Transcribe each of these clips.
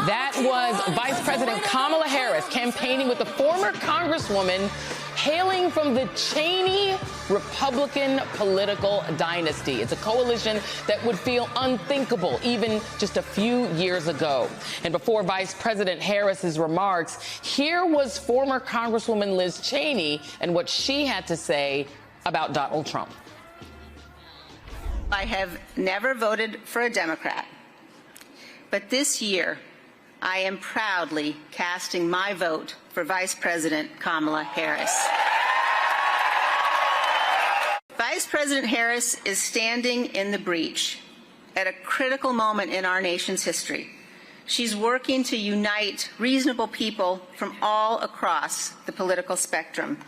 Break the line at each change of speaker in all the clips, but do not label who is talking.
That was Vice President Kamala Harris campaigning with the former Congresswoman hailing from the Cheney Republican political dynasty. It's a coalition that would feel unthinkable even just a few years ago. And before Vice President Harris's remarks, here was former Congresswoman Liz Cheney and what she had to say about Donald Trump.
I have never voted for a Democrat, but this year I am proudly casting my vote for Vice President Kamala Harris. Vice President Harris is standing in the breach at a critical moment in our nation's history. She's working to unite reasonable people from all across the political spectrum.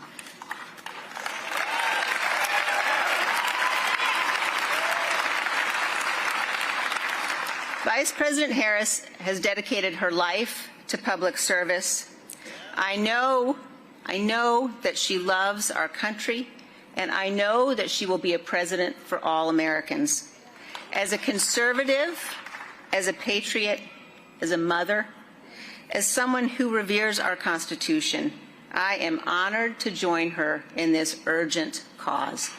Vice President Harris has dedicated her life to public service. I know that she loves our country, and I know that she will be a president for all Americans. As a conservative, as a patriot, as a mother, as someone who reveres our Constitution, I am honored to join her in this urgent cause.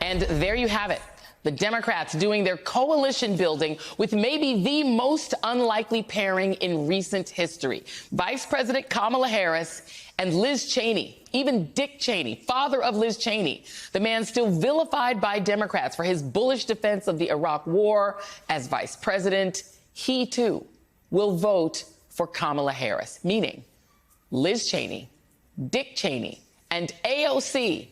And there you have it. The Democrats doing their coalition building with maybe the most unlikely pairing in recent history. Vice President Kamala Harris and Liz Cheney, even Dick Cheney, father of Liz Cheney, the man still vilified by Democrats for his bullish defense of the Iraq War as vice president. He, too, will vote for Kamala Harris, meaning Liz Cheney, Dick Cheney, and AOC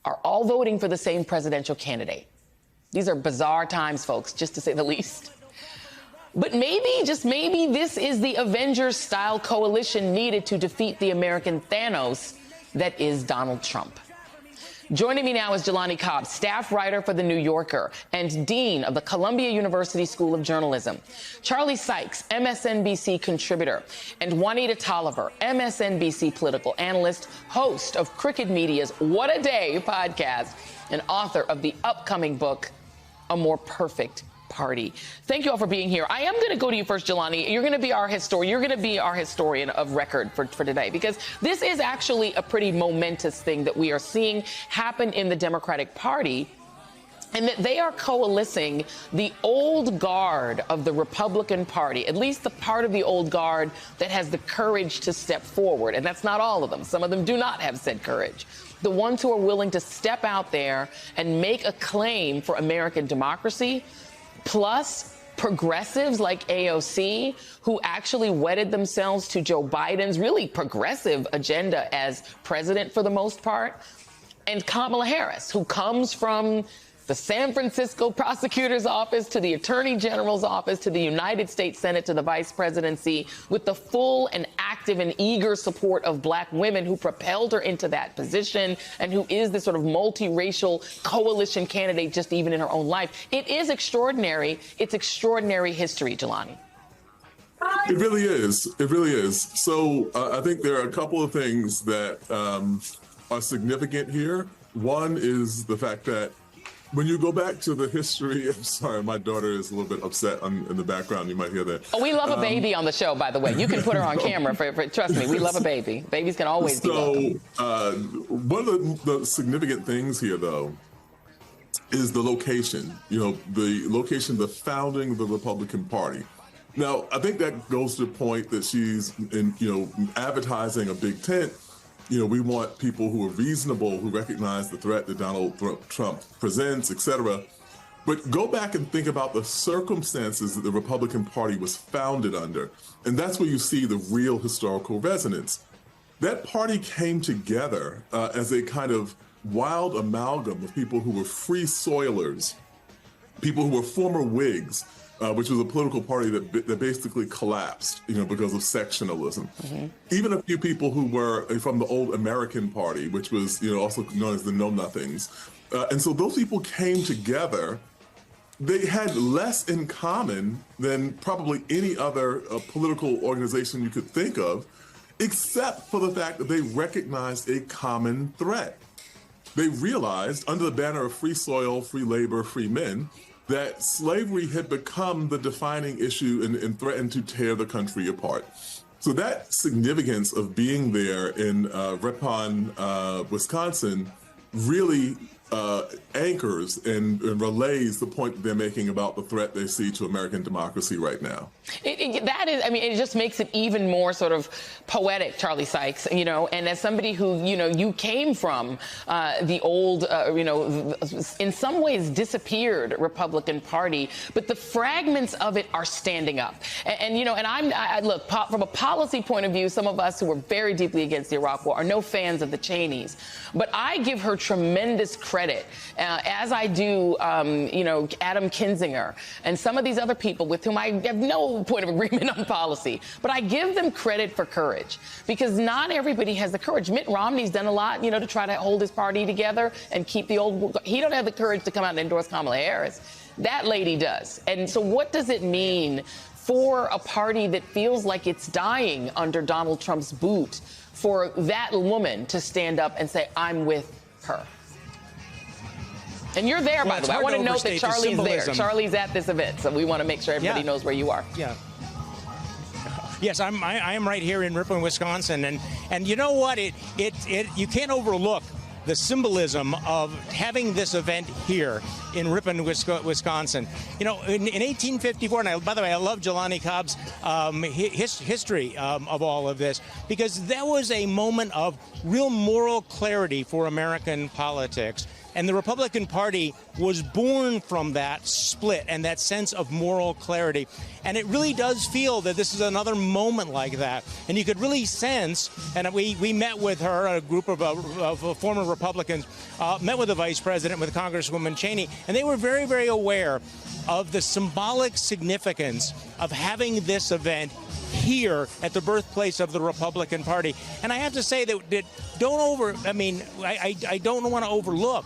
are all voting for the same presidential candidate. These are bizarre times, folks, just to say the least. But maybe, just maybe, this is the Avengers-style coalition needed to defeat the American Thanos that is Donald Trump. Joining me now is Jelani Cobb, staff writer for The New Yorker and dean of the Columbia University School of Journalism. Charlie Sykes, MSNBC contributor, and Juanita Tolliver, MSNBC political analyst, host of Crooked Media's What a Day podcast, and author of the upcoming book, A More Perfect Party. Thank you all for being here. I am going to go to you first, Jelani. You're going to be our historian. You're going to be our historian of record for today, because this is actually a pretty momentous thing that we are seeing happen in the Democratic Party, and that they are coalescing the old guard of the Republican Party, at least the part of the old guard that has the courage to step forward. And that's not all of them. Some of them do not have said courage. The ones who are willing to step out there and make a claim for American democracy, plus progressives like AOC, who actually wedded themselves to Joe Biden's really progressive agenda as president for the most part, and Kamala Harris, who comes from the San Francisco prosecutor's office to the attorney general's office to the United States Senate to the vice presidency, with the full and active and eager support of black women who propelled her into that position, and who is this sort of multiracial coalition candidate just even in her own life. It is extraordinary. It's extraordinary history, Jelani.
It really is. It really is. So I think there are a couple of things that are significant here. One is the fact that when you go back to the history, I'm sorry, my daughter is a little bit upset in the background. You might hear that. Oh,
we love a baby on the show, by the way. You can put her on camera. Trust me, we love a baby. Babies can always be welcome.
One of the significant things here, though, is the location. You know, the location, the founding of the Republican Party. Now, I think that goes to the point that she's, advertising a big tent. You know, we want people who are reasonable, who recognize the threat that Donald Trump presents, et cetera. But go back and think about the circumstances that the Republican Party was founded under. And that's where you see the real historical resonance. That party came together as a kind of wild amalgam of people who were free soilers, people who were former Whigs, which was a political party that basically collapsed, because of sectionalism. Mm-hmm. Even a few people who were from the old American Party, which was, also known as the Know Nothings. And so those people came together. They had less in common than probably any other political organization you could think of, except for the fact that they recognized a common threat. They realized, under the banner of free soil, free labor, free men, that slavery had become the defining issue and threatened to tear the country apart. So that significance of being there in Ripon, Wisconsin, really anchors and relays the point that they're making about the threat they see to American democracy right now.
It just makes it even more sort of poetic, Charlie Sykes, and as somebody who, you came from the old, in some ways disappeared Republican Party, but the fragments of it are standing up. Look, from a policy point of view, some of us who are very deeply against the Iraq War are no fans of the Cheneys, but I give her tremendous credit, as I do, Adam Kinzinger and some of these other people with whom I have no point of agreement on policy, but I give them credit for courage, because not everybody has the courage. Mitt Romney's done a lot, to try to hold his party together and keep the old. He don't have the courage to come out and endorse Kamala Harris. That lady does. And so what does it mean for a party that feels like it's dying under Donald Trump's boot for that woman to stand up and say, I'm with her? And you're there, by the way. I want to note that Charlie's there. Charlie's at this event, so we want to make sure everybody knows where you are.
Yeah. Yes, I am right here in Ripon, Wisconsin, and you know what? You can't overlook the symbolism of having this event here in Ripon, Wisconsin. In 1854, and by the way, I love Jelani Cobb's history of all of this, because that was a moment of real moral clarity for American politics. And the Republican Party was born from that split and that sense of moral clarity. And it really does feel that this is another moment like that. And you could really sense, and we met with her, a group of former Republicans, met with the Vice President, with Congresswoman Cheney, and they were very, very aware of the symbolic significance of having this event here at the birthplace of the Republican Party. And I have to say that I don't want to overlook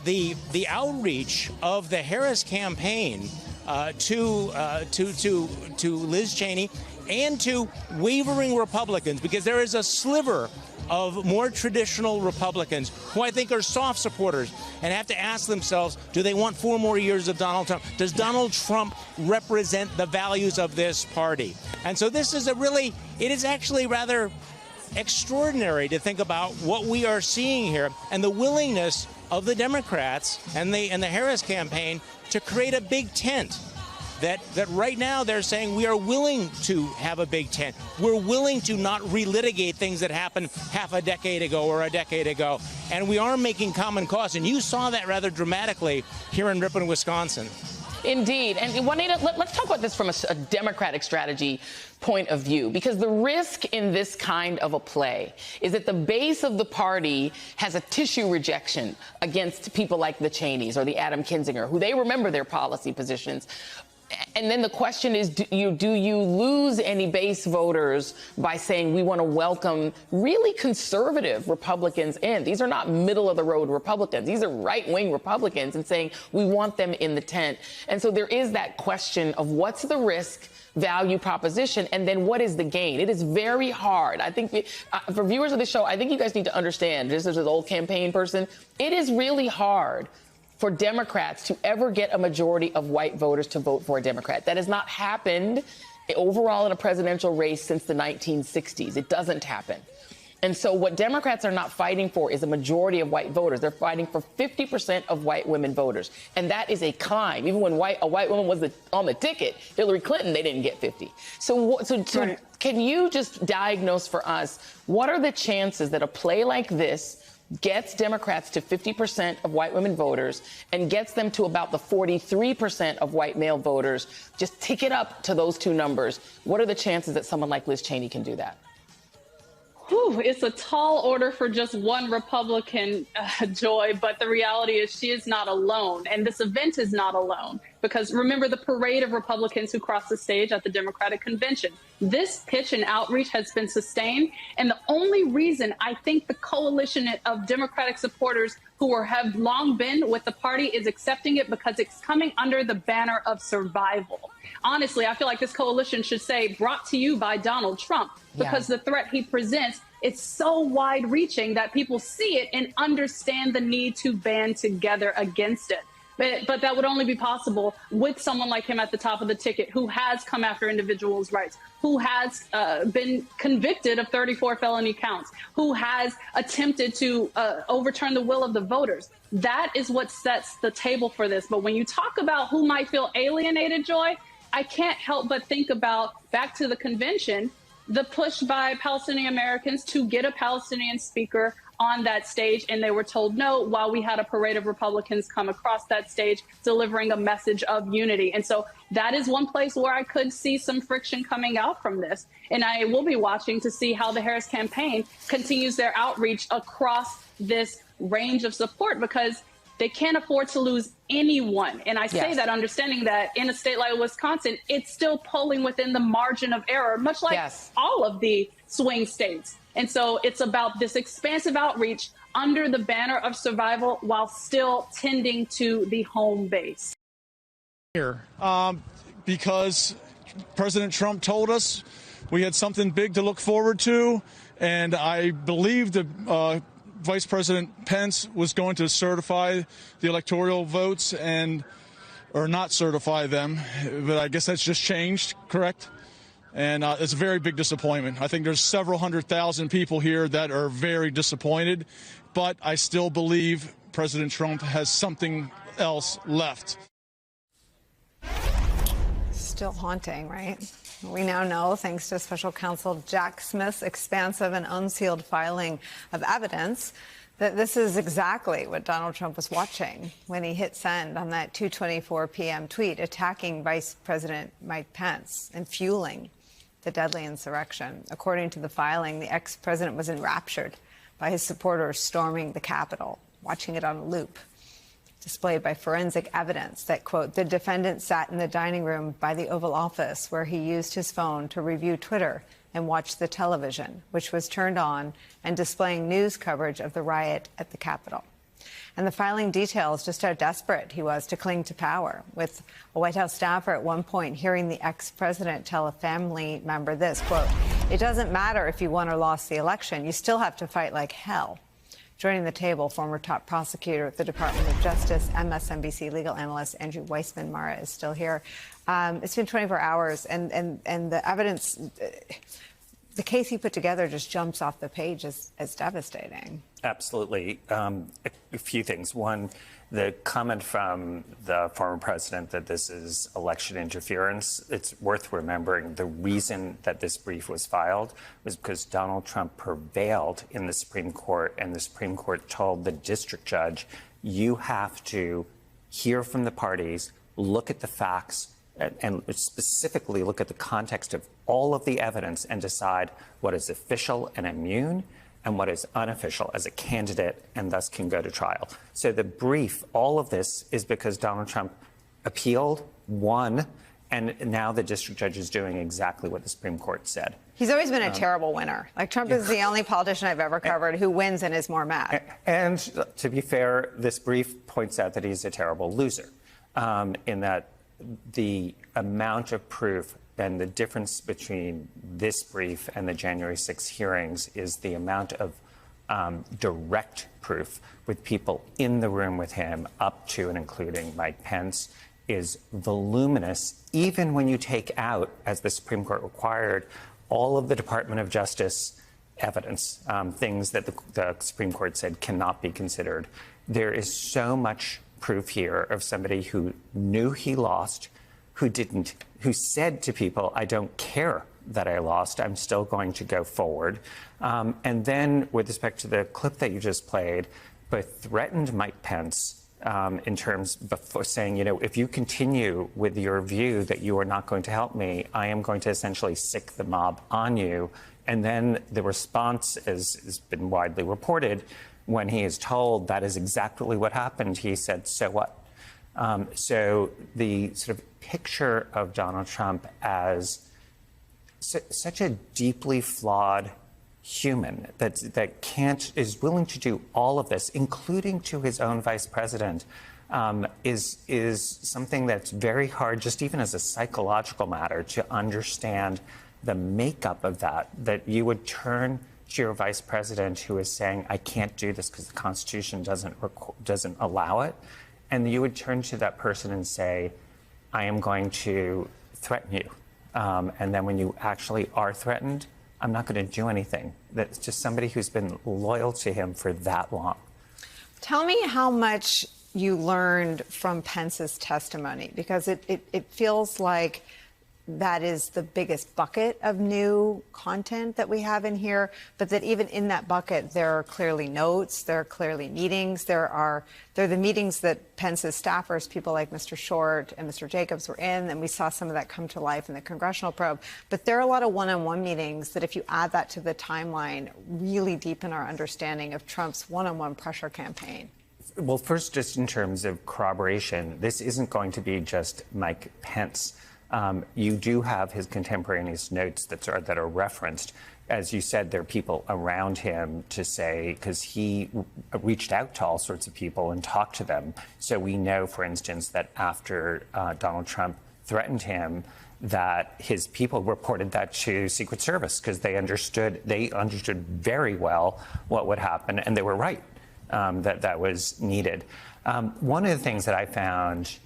the outreach of the Harris campaign to Liz Cheney and to wavering Republicans, because there is a sliver of more traditional Republicans who I think are soft supporters and have to ask themselves, do they want 4 more years of Donald Trump? Does Donald Trump represent the values of this party? And so this is it is actually rather extraordinary to think about what we are seeing here and the willingness of the Democrats and the Harris campaign to create a big tent. That right now they're saying we are willing to have a big tent. We're willing to not relitigate things that happened half a decade ago or a decade ago. And we are making common cause. And you saw that rather dramatically here in Ripon, Wisconsin.
Indeed. And Juanita, let's talk about this from a Democratic strategy point of view, because the risk in this kind of a play is that the base of the party has a tissue rejection against people like the Cheneys or the Adam Kinzinger, who they remember their policy positions. And then the question is, do you lose any base voters by saying we want to welcome really conservative Republicans in? These are not middle-of-the-road Republicans. These are right-wing Republicans, and saying we want them in the tent. And so there is that question of what's the risk value proposition, and then what is the gain? It is very hard. I think for viewers of the show, I think you guys need to understand, just as an old campaign person, it is really hard for Democrats to ever get a majority of white voters to vote for a Democrat. That has not happened overall in a presidential race since the 1960s. It doesn't happen. And so what Democrats are not fighting for is a majority of white voters. They're fighting for 50% of white women voters. And that is a climb. Even when a white woman was on the ticket, Hillary Clinton, they didn't get 50. So can you just diagnose for us, what are the chances that a play like this gets Democrats to 50% of white women voters and gets them to about the 43% of white male voters? Just tick it up to those two numbers. What are the chances that someone like Liz Cheney can do that?
Whew, it's a tall order for just one Republican, Joy, but the reality is she is not alone. And this event is not alone, because remember the parade of Republicans who crossed the stage at the Democratic Convention. This pitch and outreach has been sustained. And the only reason I think the coalition of Democratic supporters who have long been with the party is accepting it, because it's coming under the banner of survival. Honestly, I feel like this coalition should say brought to you by Donald Trump, because the threat he presents, it's so wide reaching that people see it and understand the need to band together against it. But that would only be possible with someone like him at the top of the ticket, who has come after individuals' rights, who has been convicted of 34 felony counts, who has attempted to overturn the will of the voters. That is what sets the table for this. But when you talk about who might feel alienated, Joy, I can't help but think about, back to the convention, the push by Palestinian Americans to get a Palestinian speaker on that stage, and they were told no, while we had a parade of Republicans come across that stage delivering a message of unity. And so that is one place where I could see some friction coming out from this. And I will be watching to see how the Harris campaign continues their outreach across this range of support, because they can't afford to lose anyone. And I say that understanding that in a state like Wisconsin, it's still polling within the margin of error, much like all of the swing states. And so it's about this expansive outreach under the banner of survival while still tending to the home base.
Here, because President Trump told us we had something big to look forward to, and I believe the Vice President Pence was going to certify the electoral votes or not certify them, but I guess that's just changed, correct? And it's a very big disappointment. I think there's several 100,000 people here that are very disappointed, but I still believe President Trump has something else left.
Still haunting, right? We now know, thanks to special counsel Jack Smith's expansive and unsealed filing of evidence, that this is exactly what Donald Trump was watching when he hit send on that 2:24 p.m. tweet attacking Vice President Mike Pence and fueling the deadly insurrection. According to the filing, the ex-president was enraptured by his supporters storming the Capitol, watching it on a loop, displayed by forensic evidence that, quote, the defendant sat in the dining room by the Oval Office where he used his phone to review Twitter and watch the television, which was turned on and displaying news coverage of the riot at the Capitol. And the filing details just how desperate he was to cling to power, with a White House staffer at one point hearing the ex-president tell a family member this, quote, it doesn't matter if you won or lost the election, you still have to fight like hell. Joining the table, former top prosecutor at the Department of Justice, MSNBC legal analyst Andrew Weissman. Mara is still here. It's been 24 hours, and the evidence, the case he put together just jumps off the page as devastating.
Absolutely. A few things. One, the comment from the former president that this is election interference. It's worth remembering the reason that this brief was filed was because Donald Trump prevailed in the Supreme Court, and the Supreme Court told the district judge, you have to hear from the parties, look at the facts, and specifically look at the context of all of the evidence and decide what is official and immune and what is unofficial as a candidate and thus can go to trial. So the brief, all of this is because Donald Trump appealed, won, and now the district judge is doing exactly what the Supreme Court said.
He's always been a terrible winner. Like, Trump is the only politician I've ever covered who wins and is more mad.
And to be fair, this brief points out that he's a terrible loser, in that the amount of proof and the difference between this brief and the January 6 hearings is the amount of direct proof with people in the room with him, up to and including Mike Pence, is voluminous, even when you take out, as the Supreme Court required, all of the Department of Justice evidence, things that the Supreme Court said cannot be considered. There is so much proof here of somebody who knew he lost, who said to people, I don't care that I lost, I'm still going to go forward. And then with respect to the clip that you just played, both threatened Mike Pence in terms of saying, you know, if you continue with your view that you are not going to help me, I am going to essentially sick the mob on you. And then the response, as has been widely reported, when he is told that is exactly what happened, he said, so what? So the sort of picture of Donald Trump as such a deeply flawed human that is willing to do all of this, including to his own vice president, is something that's very hard, just even as a psychological matter, to understand the makeup of that you would turn to your vice president who is saying, I can't do this because the Constitution doesn't allow it, and you would turn to that person and say, I am going to threaten you. And then when you actually are threatened, I'm not going to do anything. That's just somebody who's been loyal to him for that long.
Tell me how much you learned from Pence's testimony, because it feels like that is the biggest bucket of new content that we have in here, but that even in that bucket, there are clearly notes, there are clearly meetings, they're the meetings that Pence's staffers, people like Mr. Short and Mr. Jacobs were in, and we saw some of that come to life in the congressional probe. But there are a lot of one-on-one meetings that, if you add that to the timeline, really deepen our understanding of Trump's one-on-one pressure campaign.
Well, first, just in terms of corroboration, this isn't going to be just Mike Pence. You do have his contemporaneous notes that are referenced. As you said, there are people around him to say, because he reached out to all sorts of people and talked to them. So we know, for instance, that after Donald Trump threatened him, that his people reported that to Secret Service because they understood very well what would happen, and they were right that was needed. One of the things that I found.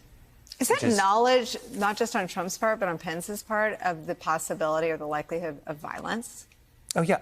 Is that knowledge, not just on Trump's part, but on Pence's part, of the possibility or the likelihood of violence?
Oh, yeah,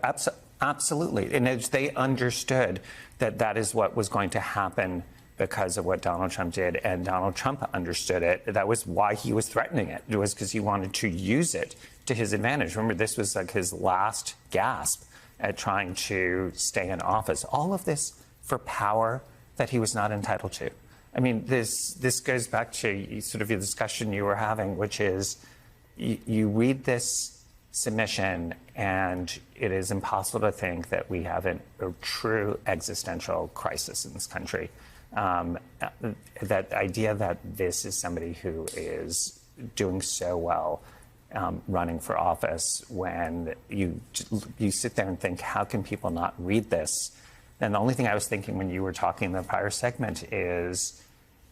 absolutely. And they understood that that is what was going to happen because of what Donald Trump did, and Donald Trump understood it. That was why he was threatening it. It was because he wanted to use it to his advantage. Remember, this was like his last gasp at trying to stay in office. All of this for power that he was not entitled to. I mean, this goes back to sort of the discussion you were having, which is you read this submission and it is impossible to think that we have a true existential crisis in this country. That idea that this is somebody who is doing so well running for office, when you sit there and think, how can people not read this? And the only thing I was thinking when you were talking in the prior segment is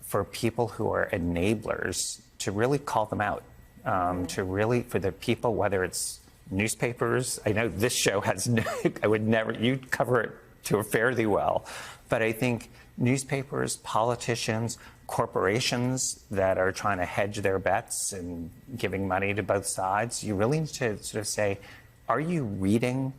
for people who are enablers to really call them out, for the people, whether it's newspapers. I know this show has you cover it to fairly well, but I think newspapers, politicians, corporations that are trying to hedge their bets and giving money to both sides, you really need to sort of say, are you reading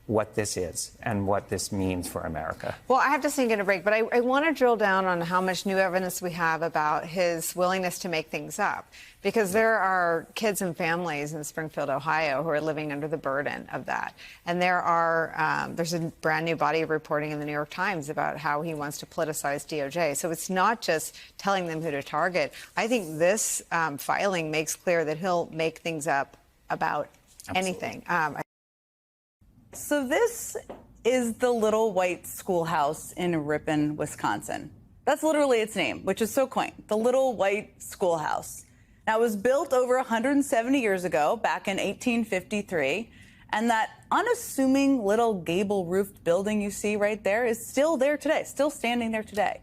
what this is and what this means for America?
Well, I have to sing in a break, but I want to drill down on how much new evidence we have about his willingness to make things up, because there are kids and families in Springfield, Ohio, who are living under the burden of that. And there's a brand new body of reporting in the New York Times about how he wants to politicize DOJ. So it's not just telling them who to target. I think this filing makes clear that he'll make things up about anything.
So this is the Little White Schoolhouse in Ripon, Wisconsin. That's literally its name, which is so quaint. The Little White Schoolhouse. Now, it was built over 170 years ago, back in 1853. And that unassuming little gable-roofed building you see right there is still there today, still standing there today.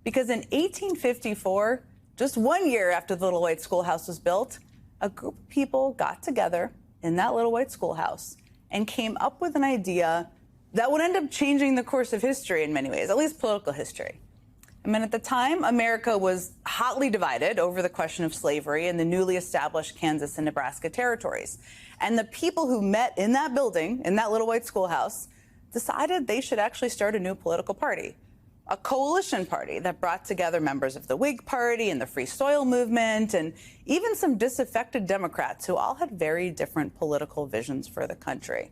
Because in 1854, just 1 year after the Little White Schoolhouse was built, a group of people got together in that Little White Schoolhouse and came up with an idea that would end up changing the course of history in many ways, at least political history. I mean, at the time, America was hotly divided over the question of slavery in the newly established Kansas and Nebraska territories. And the people who met in that building, in that Little White Schoolhouse, decided they should actually start a new political party, a coalition party that brought together members of the Whig Party and the Free Soil Movement, and even some disaffected Democrats who all had very different political visions for the country,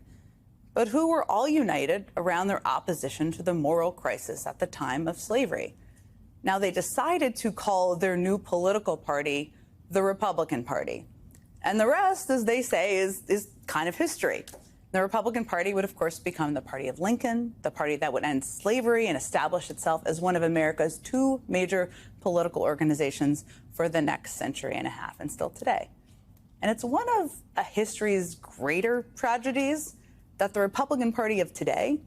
but who were all united around their opposition to the moral crisis at the time of slavery. Now, they decided to call their new political party the Republican Party. And the rest, as they say, is kind of history. The Republican Party would, of course, become the party of Lincoln, the party that would end slavery and establish itself as one of America's two major political organizations for the next century and a half, and still today. And it's one of history's greater tragedies that the Republican Party of today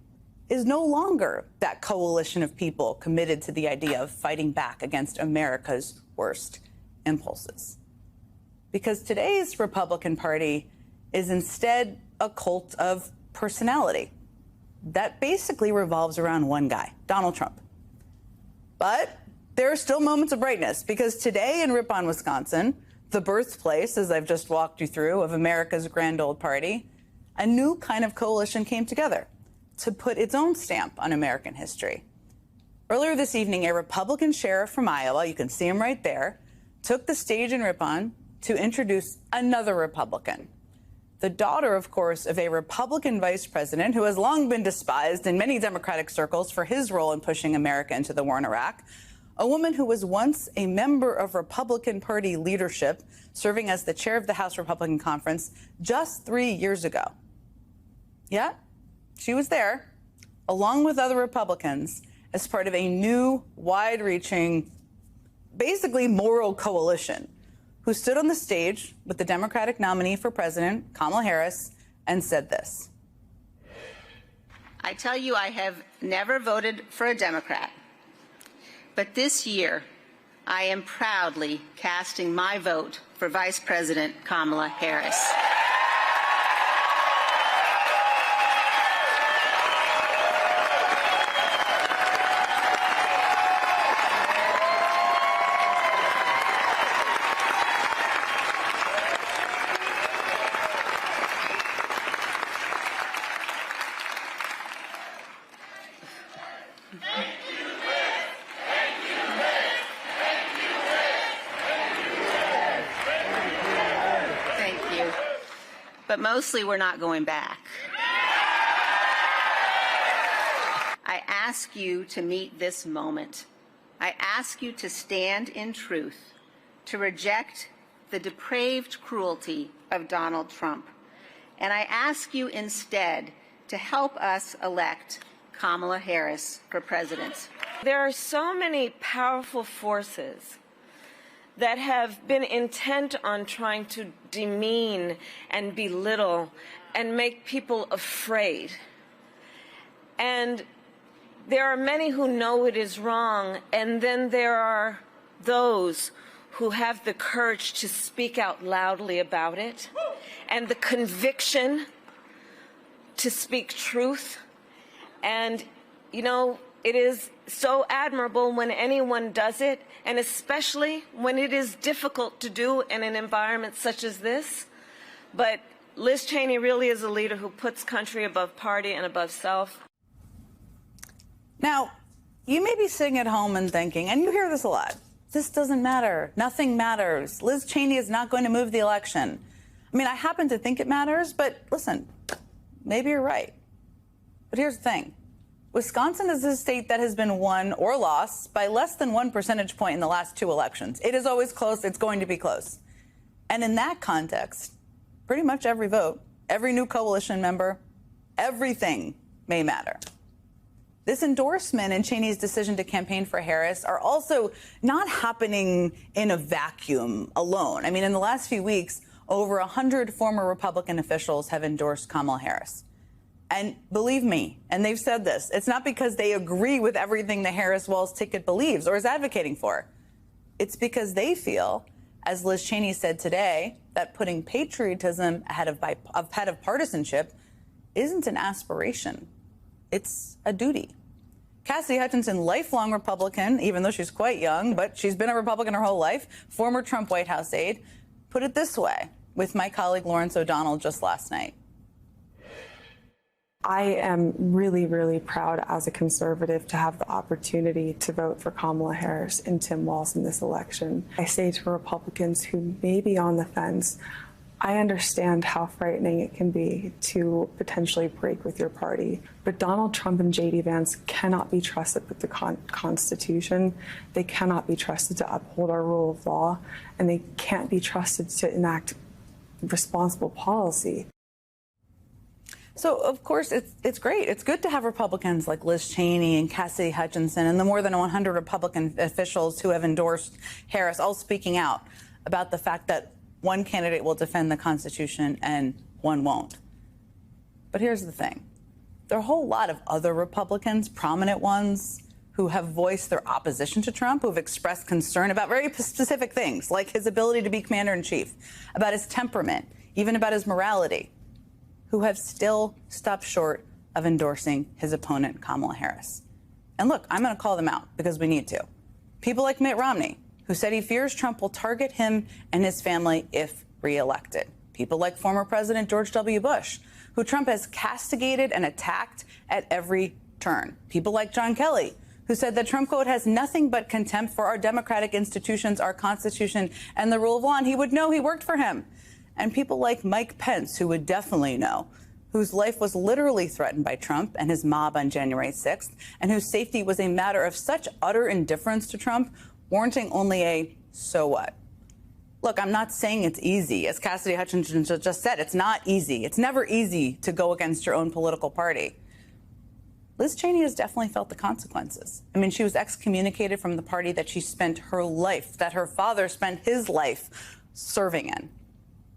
is no longer that coalition of people committed to the idea of fighting back against America's worst impulses. Because today's Republican Party is instead a cult of personality that basically revolves around one guy, Donald Trump. But there are still moments of brightness, because today in Ripon, Wisconsin, the birthplace, as I've just walked you through, of America's grand old party, a new kind of coalition came together to put its own stamp on American history. Earlier this evening, a Republican sheriff from Iowa, you can see him right there, took the stage in Ripon to introduce another Republican. The daughter, of course, of a Republican vice president who has long been despised in many Democratic circles for his role in pushing America into the war in Iraq. A woman who was once a member of Republican Party leadership, serving as the chair of the House Republican Conference just 3 years ago. Yeah, she was there, along with other Republicans, as part of a new, wide-reaching, basically moral coalition, who stood on the stage with the Democratic nominee for president, Kamala Harris, and said this.
I tell you, I have never voted for a Democrat. But this year, I am proudly casting my vote for Vice President Kamala Harris. But mostly we're not going back. I ask you to meet this moment. I ask you to stand in truth, to reject the depraved cruelty of Donald Trump. And I ask you instead to help us elect Kamala Harris for president.
There are so many powerful forces that have been intent on trying to demean and belittle and make people afraid. And there are many who know it is wrong, and then there are those who have the courage to speak out loudly about it and the conviction to speak truth. And, you know, it is so admirable when anyone does it, and especially when it is difficult to do in an environment such as this. But Liz Cheney really is a leader who puts country above party and above self.
Now, you may be sitting at home and thinking, and you hear this a lot, this doesn't matter. Nothing matters. Liz Cheney is not going to move the election. I mean, I happen to think it matters, but listen, maybe you're right. But here's the thing. Wisconsin is a state that has been won or lost by less than 1 percentage point in the last 2 elections. It is always close. It's going to be close. And in that context, pretty much every vote, every new coalition member, everything may matter. This endorsement and Cheney's decision to campaign for Harris are also not happening in a vacuum alone. I mean, in the last few weeks, over 100 former Republican officials have endorsed Kamala Harris. And believe me, and they've said this, it's not because they agree with everything the Harris-Walz ticket believes or is advocating for. It's because they feel, as Liz Cheney said today, that putting patriotism ahead of partisanship isn't an aspiration. It's a duty. Cassidy Hutchinson, lifelong Republican, even though she's quite young, but she's been a Republican her whole life, former Trump White House aide, put it this way with my colleague Lawrence O'Donnell just last night.
I am really, really proud as a conservative to have the opportunity to vote for Kamala Harris and Tim Walz in this election. I say to Republicans who may be on the fence, I understand how frightening it can be to potentially break with your party, but Donald Trump and J.D. Vance cannot be trusted with the Constitution. They cannot be trusted to uphold our rule of law, and they can't be trusted to enact responsible policy.
So, of course, it's great. It's good to have Republicans like Liz Cheney and Cassidy Hutchinson and the more than 100 Republican officials who have endorsed Harris all speaking out about the fact that one candidate will defend the Constitution and one won't. But here's the thing. There are a whole lot of other Republicans, prominent ones, who have voiced their opposition to Trump, who have expressed concern about very specific things, like his ability to be commander-in-chief, about his temperament, even about his morality, who have still stopped short of endorsing his opponent, Kamala Harris. And look, I'm going to call them out because we need to. People like Mitt Romney, who said he fears Trump will target him and his family if reelected. People like former President George W. Bush, who Trump has castigated and attacked at every turn. People like John Kelly, who said that Trump, quote, has nothing but contempt for our democratic institutions, our Constitution, and the rule of law, and he would know he worked for him. And people like Mike Pence, who would definitely know, whose life was literally threatened by Trump and his mob on January 6th, and whose safety was a matter of such utter indifference to Trump, warranting only a so what. Look, I'm not saying it's easy. As Cassidy Hutchinson just said, it's not easy. It's never easy to go against your own political party. Liz Cheney has definitely felt the consequences. I mean, she was excommunicated from the party that she spent her life, that her father spent his life serving in.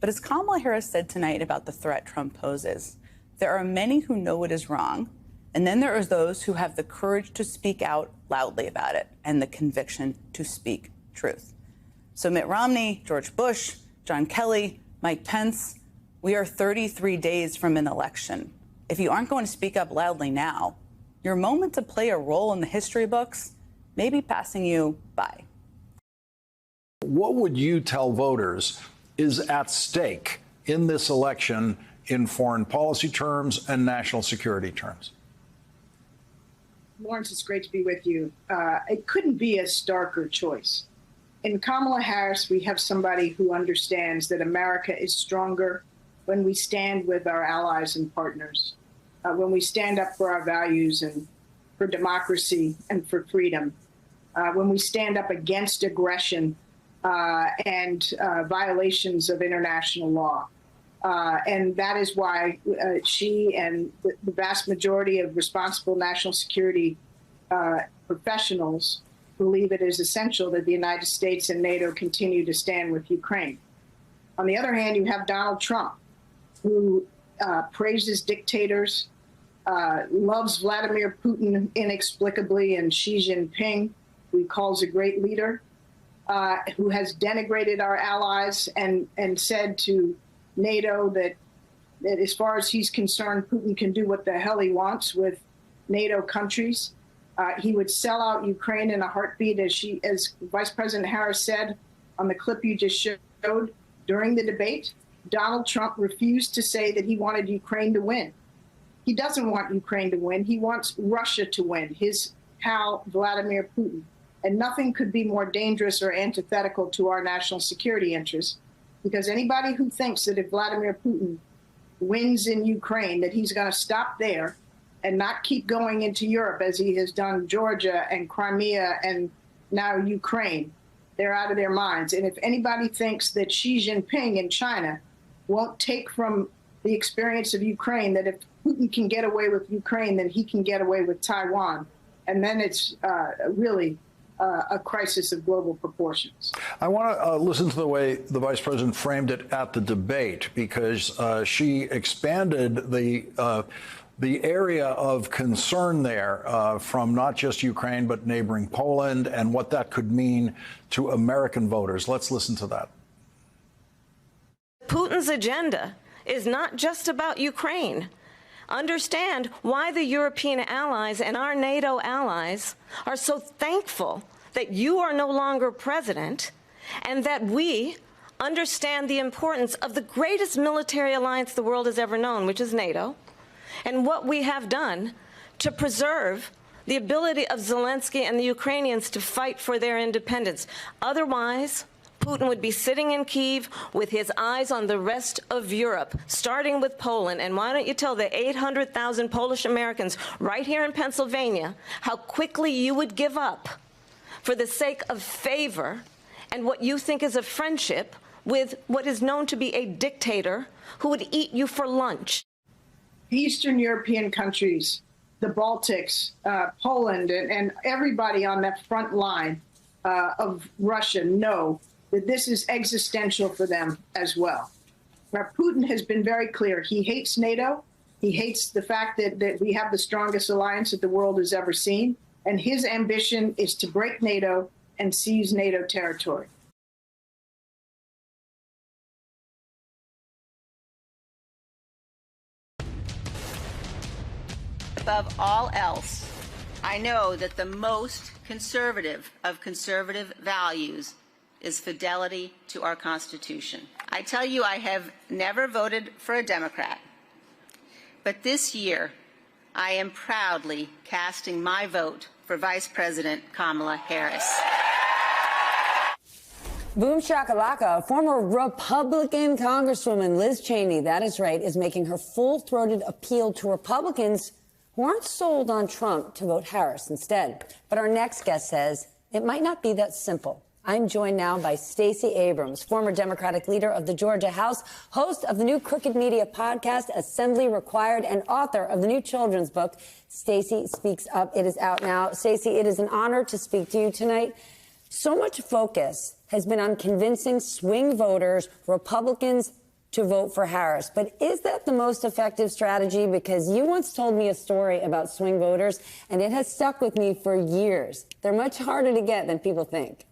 But as Kamala Harris said tonight about the threat Trump poses, there are many who know it is wrong, and then there are those who have the courage to speak out loudly about it and the conviction to speak truth. So Mitt Romney, George Bush, John Kelly, Mike Pence, we are 33 days from an election. If you aren't going to speak up loudly now, your moment to play a role in the history books may be passing you by.
What would you tell voters is at stake in this election in foreign policy terms and national security terms?
Lawrence, it's great to be with you. It couldn't be a starker choice. In Kamala Harris, we have somebody who understands that America is stronger when we stand with our allies and partners, when we stand up for our values and for democracy and for freedom, when we stand up against aggression and violations of international law. And that is why she and the vast majority of responsible national security professionals believe it is essential that the United States and NATO continue to stand with Ukraine. On the other hand, you have Donald Trump, who praises dictators, loves Vladimir Putin inexplicably, and Xi Jinping, who he calls a great leader, who has denigrated our allies and said to NATO that as far as he's concerned, Putin can do what the hell he wants with NATO countries. He would sell out Ukraine in a heartbeat, as Vice President Harris said on the clip you just showed during the debate. Donald Trump refused to say that he wanted Ukraine to win. He doesn't want Ukraine to win. He wants Russia to win, his pal Vladimir Putin. And nothing could be more dangerous or antithetical to our national security interests, because anybody who thinks that if Vladimir Putin wins in Ukraine, that he's going to stop there and not keep going into Europe as he has done Georgia and Crimea and now Ukraine, they're out of their minds. And if anybody thinks that Xi Jinping in China won't take from the experience of Ukraine, that if Putin can get away with Ukraine, then he can get away with Taiwan. And then it's really a crisis of global proportions.
I want to listen to the way the vice president framed it at the debate, because she expanded the area of concern there from not just Ukraine, but neighboring Poland, and what that could mean to American voters. Let's listen to that.
Putin's agenda is not just about Ukraine. Understand why the European allies and our NATO allies are so thankful that you are no longer president, and that we understand the importance of the greatest military alliance the world has ever known, which is NATO, and what we have done to preserve the ability of Zelensky and the Ukrainians to fight for their independence. Otherwise, Putin would be sitting in Kyiv with his eyes on the rest of Europe, starting with Poland. And why don't you tell the 800,000 Polish Americans right here in Pennsylvania how quickly you would give up for the sake of favor and what you think is a friendship with what is known to be a dictator who would eat you for lunch.
Eastern European countries, the Baltics, Poland, and everybody on that front line of Russia know that this is existential for them as well. Now, Putin has been very clear. He hates NATO. He hates the fact that we have the strongest alliance that the world has ever seen. And his ambition is to break NATO and seize NATO territory.
Above all else, I know that the most conservative of conservative values is fidelity to our Constitution. I tell you, I have never voted for a Democrat, but this year I am proudly casting my vote for Vice President Kamala Harris.
Boom shakalaka, former Republican Congresswoman Liz Cheney, that is right, is making her full-throated appeal to Republicans who aren't sold on Trump to vote Harris instead. But our next guest says it might not be that simple. I'm joined now by Stacey Abrams, former Democratic leader of the Georgia House, host of the new Crooked Media podcast, Assembly Required, and author of the new children's book, Stacey Speaks Up. It is out now. Stacey, it is an honor to speak to you tonight. So much focus has been on convincing swing voters, Republicans, to vote for Harris. But is that the most effective strategy? Because you once told me a story about swing voters, and it has stuck with me for years. They're much harder to get than people think.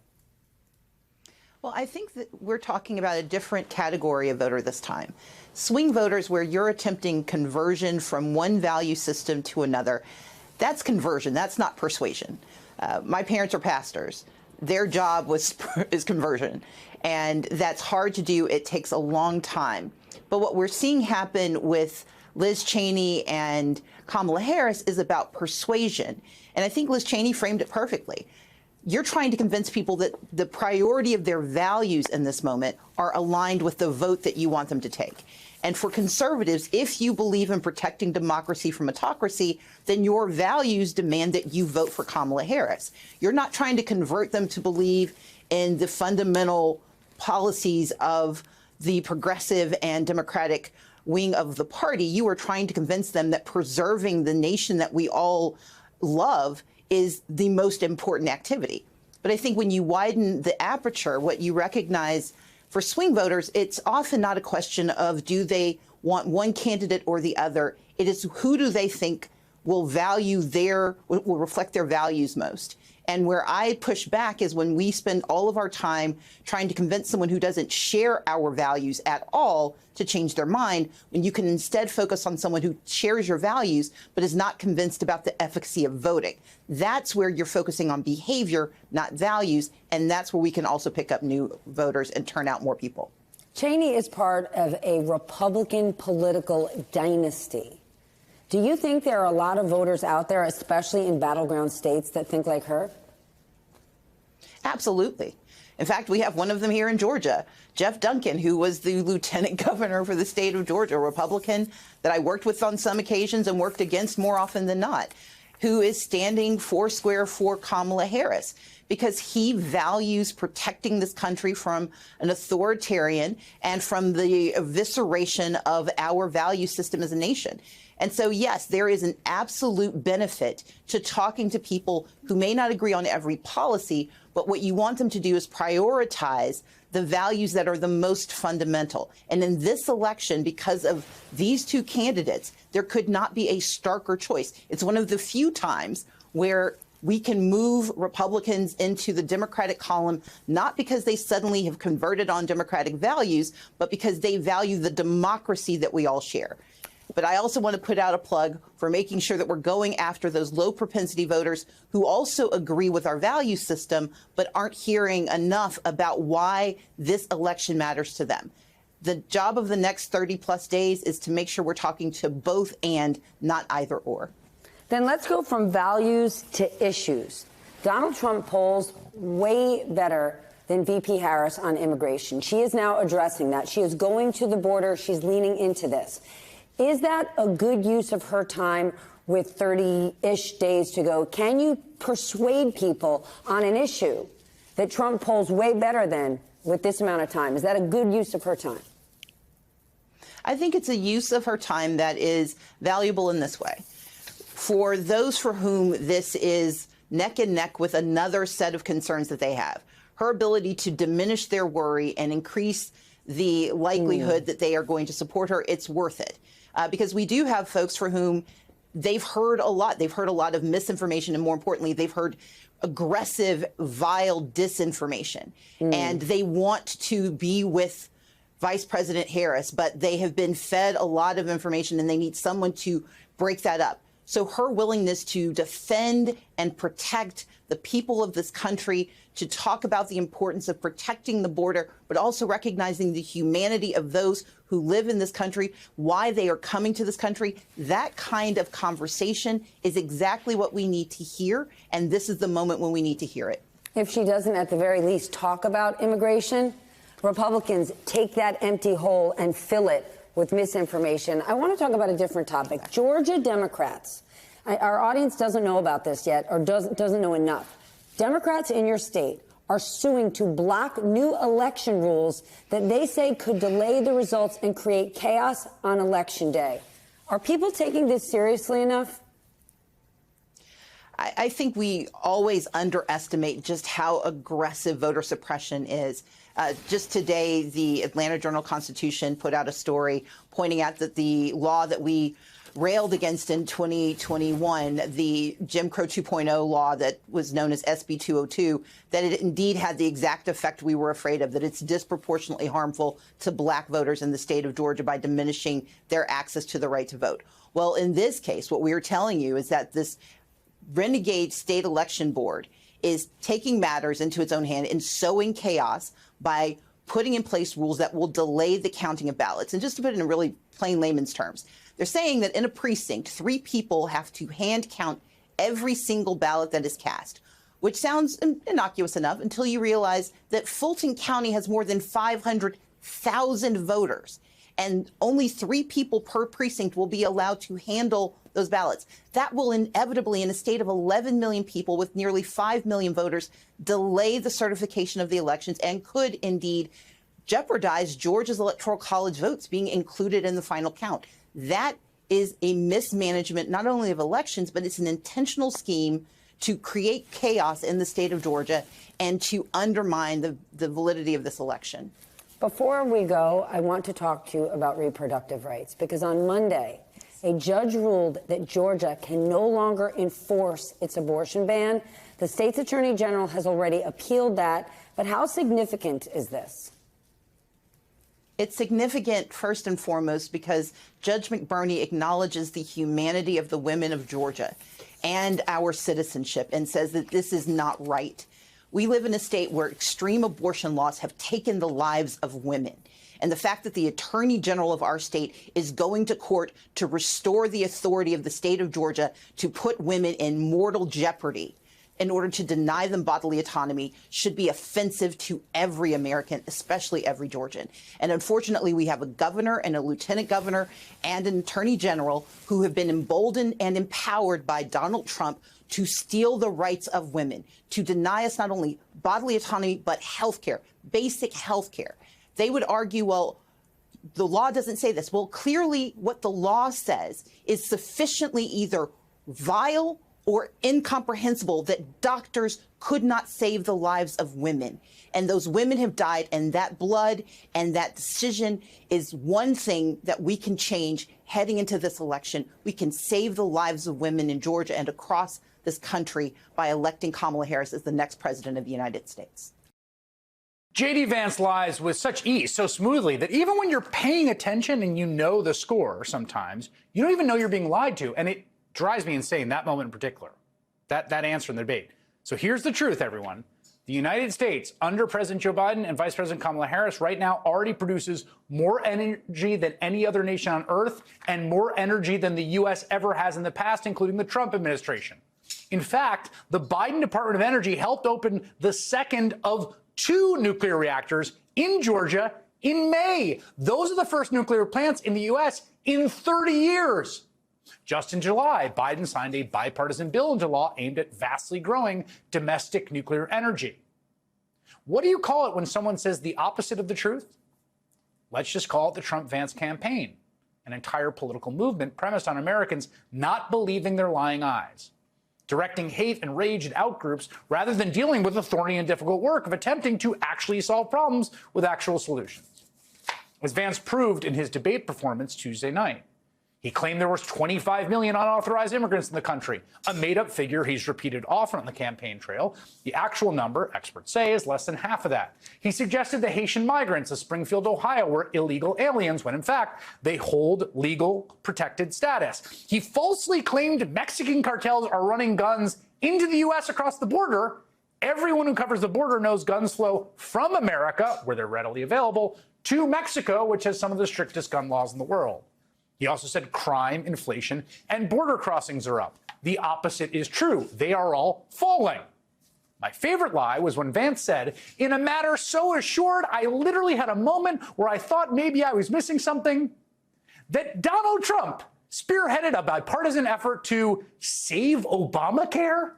Well, I think that we're talking about a different category of voter this time. Swing voters, where you're attempting conversion from one value system to another, that's conversion. That's not persuasion. My parents are pastors. Their job is conversion, and that's hard to do. It takes a long time. But what we're seeing happen with Liz Cheney and Kamala Harris is about persuasion. And I think Liz Cheney framed it perfectly. You're trying to convince people that the priority of their values in this moment are aligned with the vote that you want them to take. And for conservatives, if you believe in protecting democracy from autocracy, then your values demand that you vote for Kamala Harris. You're not trying to convert them to believe in the fundamental policies of the progressive and democratic wing of the party. You are trying to convince them that preserving the nation that we all love is the most important activity. But I think when you widen the aperture, what you recognize for swing voters, it's often not a question of do they want one candidate or the other. It is who do they think will reflect their values most. And where I push back is when we spend all of our time trying to convince someone who doesn't share our values at all to change their mind, when you can instead focus on someone who shares your values but is not convinced about the efficacy of voting. That's where you're focusing on behavior, not values, and that's where we can also pick up new voters and turn out more people.
Cheney is part of a Republican political dynasty. Do you think there are a lot of voters out there, especially in battleground states, that think like her?
Absolutely. In fact, we have one of them here in Georgia, Jeff Duncan, who was the lieutenant governor for the state of Georgia, a Republican that I worked with on some occasions and worked against more often than not, who is standing foursquare for Kamala Harris because he values protecting this country from an authoritarian and from the evisceration of our value system as a nation. And so, yes, there is an absolute benefit to talking to people who may not agree on every policy, but what you want them to do is prioritize the values that are the most fundamental. And in this election, because of these two candidates, there could not be a starker choice. It's one of the few times where we can move Republicans into the Democratic column, not because they suddenly have converted on democratic values, but because they value the democracy that we all share. But I also want to put out a plug for making sure that we're going after those low propensity voters who also agree with our value system, but aren't hearing enough about why this election matters to them. The job of the next 30 plus days is to make sure we're talking to both and not either or.
Then let's go from values to issues. Donald Trump polls way better than VP Harris on immigration. She is now addressing that. She is going to the border. She's leaning into this. Is that a good use of her time with 30-ish days to go? Can you persuade people on an issue that Trump polls way better than with this amount of time? Is that a good use of her time?
I think it's a use of her time that is valuable in this way. For those for whom this is neck and neck with another set of concerns that they have, her ability to diminish their worry and increase the likelihood that they are going to support her, it's worth it. Because we do have folks for whom they've heard a lot. They've heard a lot of misinformation, and more importantly, they've heard aggressive, vile disinformation. And they want to be with Vice President Harris, but they have been fed a lot of information, and they need someone to break that up. So her willingness to defend and protect the people of this country, to talk about the importance of protecting the border, but also recognizing the humanity of those who live in this country, why they are coming to this country, that kind of conversation is exactly what we need to hear. And this is the moment when we need to hear it.
If she doesn't, at the very least, talk about immigration, Republicans take that empty hole and fill it with misinformation. I want to talk about a different topic. Georgia Democrats. Our audience doesn't know about this yet, or doesn't know enough. Democrats in your state are suing to block new election rules that they say could delay the results and create chaos on Election Day. Are people taking this seriously enough?
I think we always underestimate just how aggressive voter suppression is. Just today, the Atlanta Journal-Constitution put out a story pointing out that the law that we railed against in 2021, the Jim Crow 2.0 law that was known as SB 202, that it indeed had the exact effect we were afraid of, that it's disproportionately harmful to black voters in the state of Georgia by diminishing their access to the right to vote. Well, in this case, what we are telling you is that this renegade state election board is taking matters into its own hand and sowing chaos by putting in place rules that will delay the counting of ballots. And just to put it in really plain layman's terms, they're saying that in a precinct, 3 people have to hand count every single ballot that is cast, which sounds innocuous enough until you realize that Fulton County has more than 500,000 voters, and only 3 people per precinct will be allowed to handle those ballots. That will inevitably, in a state of 11 million people with nearly 5 million voters, delay the certification of the elections and could indeed jeopardize Georgia's Electoral College votes being included in the final count. That is a mismanagement not only of elections, but it's an intentional scheme to create chaos in the state of Georgia and to undermine the validity of this election.
Before we go, I want to talk to you about reproductive rights, because on Monday, a judge ruled that Georgia can no longer enforce its abortion ban. The state's attorney general has already appealed that. But how significant is this?
It's significant, first and foremost, because Judge McBurney acknowledges the humanity of the women of Georgia and our citizenship and says that this is not right. We live in a state where extreme abortion laws have taken the lives of women. And the fact that the attorney general of our state is going to court to restore the authority of the state of Georgia to put women in mortal jeopardy in order to deny them bodily autonomy should be offensive to every American, especially every Georgian. And unfortunately, we have a governor and a lieutenant governor and an attorney general who have been emboldened and empowered by Donald Trump to steal the rights of women, to deny us not only bodily autonomy, but health care, basic health care. They would argue, well, the law doesn't say this. Well, clearly what the law says is sufficiently either vile or incomprehensible that doctors could not save the lives of women. And those women have died, and that blood and that decision is one thing that we can change heading into this election. We can save the lives of women in Georgia and across this country by electing Kamala Harris as the next president of the United States.
J.D. Vance lies with such ease, so smoothly, that even when you're paying attention and you know the score sometimes, you don't even know you're being lied to. And it drives me insane, that moment in particular, that answer in the debate. So here's the truth, everyone. The United States, under President Joe Biden and Vice President Kamala Harris, right now already produces more energy than any other nation on earth and more energy than the U.S. ever has in the past, including the Trump administration. In fact, the Biden Department of Energy helped open the second of 2 nuclear reactors in Georgia in May. Those are the first nuclear plants in the U.S. in 30 years. Just in July, Biden signed a bipartisan bill into law aimed at vastly growing domestic nuclear energy. What do you call it when someone says the opposite of the truth? Let's just call it the Trump-Vance campaign, an entire political movement premised on Americans not believing their lying eyes, directing hate and rage at outgroups rather than dealing with the thorny and difficult work of attempting to actually solve problems with actual solutions. As Vance proved in his debate performance Tuesday night, He claimed there was 25 million unauthorized immigrants in the country, a made-up figure he's repeated often on the campaign trail. The actual number, experts say, is less than half of that. He suggested the Haitian migrants of Springfield, Ohio, were illegal aliens, when in fact they hold legal protected status. He falsely claimed Mexican cartels are running guns into the U.S. across the border. Everyone who covers the border knows guns flow from America, where they're readily available, to Mexico, which has some of the strictest gun laws in the world. He also said crime, inflation, and border crossings are up. The opposite is true. They are all falling. My favorite lie was when Vance said, in a matter so assured, I literally had a moment where I thought maybe I was missing something, that Donald Trump spearheaded a bipartisan effort to save Obamacare.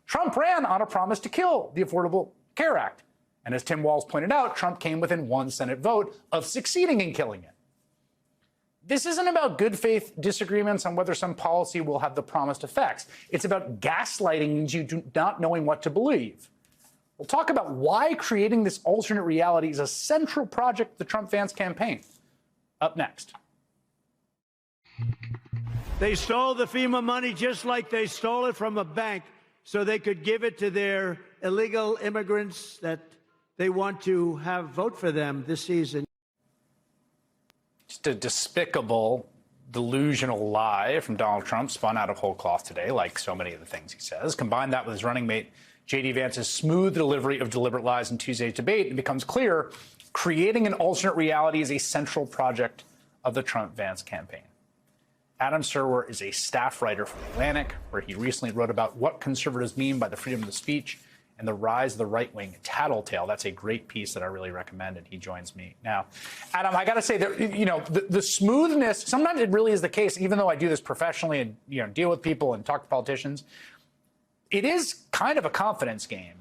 Trump ran on a promise to kill the Affordable Care Act. And as Tim Walz pointed out, Trump came within one Senate vote of succeeding in killing it. This isn't about good faith disagreements on whether some policy will have the promised effects. It's about gaslighting you not knowing what to believe. We'll talk about why creating this alternate reality is a central project of the Trump-Vance campaign. Up next.
They stole the FEMA money just like they stole it from a bank so they could give it to their illegal immigrants that they want to have vote for them this season.
Just a despicable, delusional lie from Donald Trump spun out of whole cloth today, like so many of the things he says. Combine that with his running mate, J.D. Vance's smooth delivery of deliberate lies in Tuesday's debate, it becomes clear creating an alternate reality is a central project of the Trump-Vance campaign. Adam Serwer is a staff writer for The Atlantic, where he recently wrote about what conservatives mean by the freedom of speech and the rise of the right-wing tattletale. That's a great piece that I really recommend, and he joins me now. Adam, I got to say, the smoothness, sometimes it really is the case, even though I do this professionally and deal with people and talk to politicians, it is kind of a confidence game.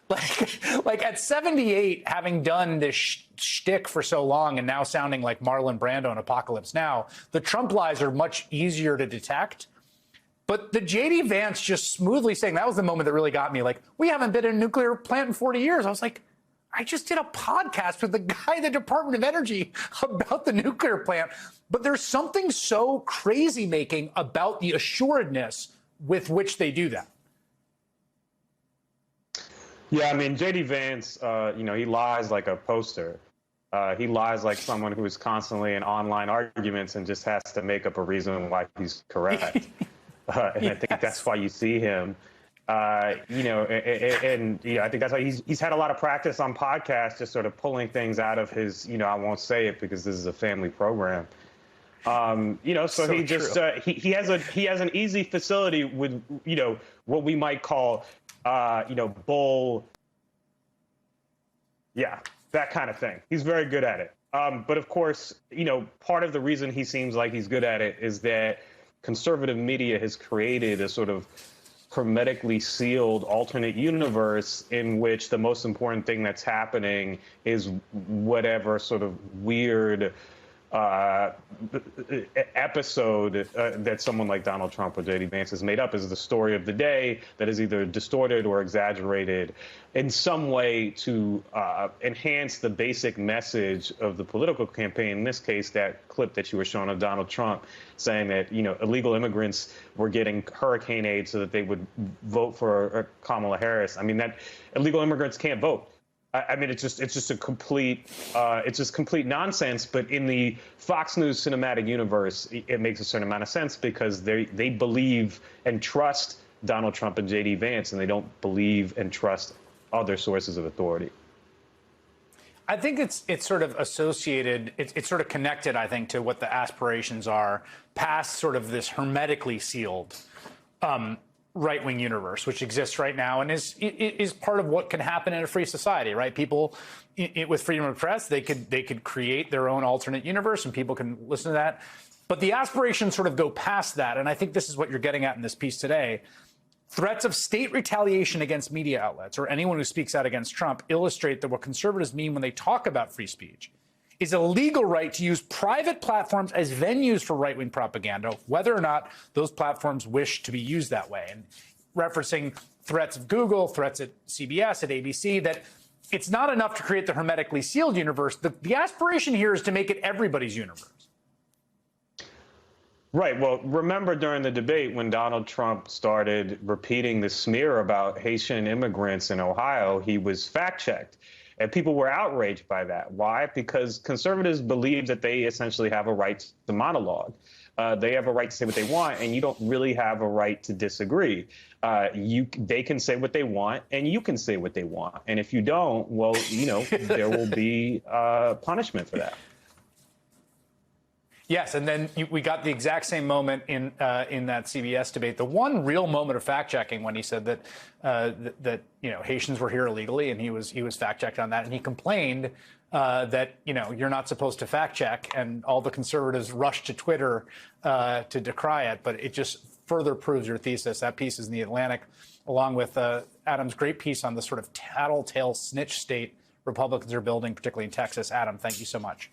Like at 78, having done this shtick for so long and now sounding like Marlon Brando in Apocalypse Now, the Trump lies are much easier to detect. But the J.D. Vance just smoothly saying, that was the moment that really got me. Like, we haven't been in a nuclear plant in 40 years. I was like, I just did a podcast with the guy at the Department of Energy about the nuclear plant. But there's something so crazy making about the assuredness with which they do that.
Yeah, I mean, J.D. Vance, he lies like a poster. He lies like someone who is constantly in online arguments and just has to make up a reason why he's correct. And yes. I think that's why you see him, I think that's why he's had a lot of practice on podcasts, just sort of pulling things out of his, I won't say it because this is a family program. So he just he has an easy facility with, what we might call, bull. Yeah, that kind of thing. He's very good at it. But of course, part of the reason he seems like he's good at it is that conservative media has created a sort of hermetically sealed alternate universe in which the most important thing that's happening is whatever sort of weird episode that someone like Donald Trump or J.D. Vance has made up is the story of the day that is either distorted or exaggerated in some way to enhance the basic message of the political campaign. In this case, that clip that you were showing of Donald Trump saying that, illegal immigrants were getting hurricane aid so that they would vote for Kamala Harris. I mean, that illegal immigrants can't vote. I mean, it's just complete nonsense. But in the Fox News cinematic universe, it makes a certain amount of sense because they believe and trust Donald Trump and J.D. Vance, and they don't believe and trust other sources of authority.
I think it's sort of associated, it's sort of connected, I think, to what the aspirations are past sort of this hermetically sealed right-wing universe, which exists right now and is part of what can happen in a free society, right? People with freedom of press, they could create their own alternate universe and people can listen to that. But the aspirations sort of go past that. And I think this is what you're getting at in this piece today. Threats of state retaliation against media outlets or anyone who speaks out against Trump illustrate that what conservatives mean when they talk about free speech is a legal right to use private platforms as venues for right-wing propaganda, whether or not those platforms wish to be used that way. And referencing threats of Google, threats at CBS, at ABC, that it's not enough to create the hermetically sealed universe. The aspiration here is to make it everybody's universe.
Right. Well, remember during the debate when Donald Trump started repeating the smear about Haitian immigrants in Ohio, he was fact-checked. And people were outraged by that. Why? Because conservatives believe that they essentially have a right to monologue. They have a right to say what they want, and you don't really have a right to disagree. They can say what they want, and you can say what they want. And if you don't, well, there will be punishment for that.
Yes, and then we got the exact same moment in that CBS debate. The one real moment of fact checking when he said that Haitians were here illegally, and he was fact checked on that, and he complained that you're not supposed to fact check, and all the conservatives rushed to Twitter to decry it. But it just further proves your thesis. That piece is in the Atlantic, along with Adam's great piece on the sort of tattletale snitch state Republicans are building, particularly in Texas. Adam, thank you so much.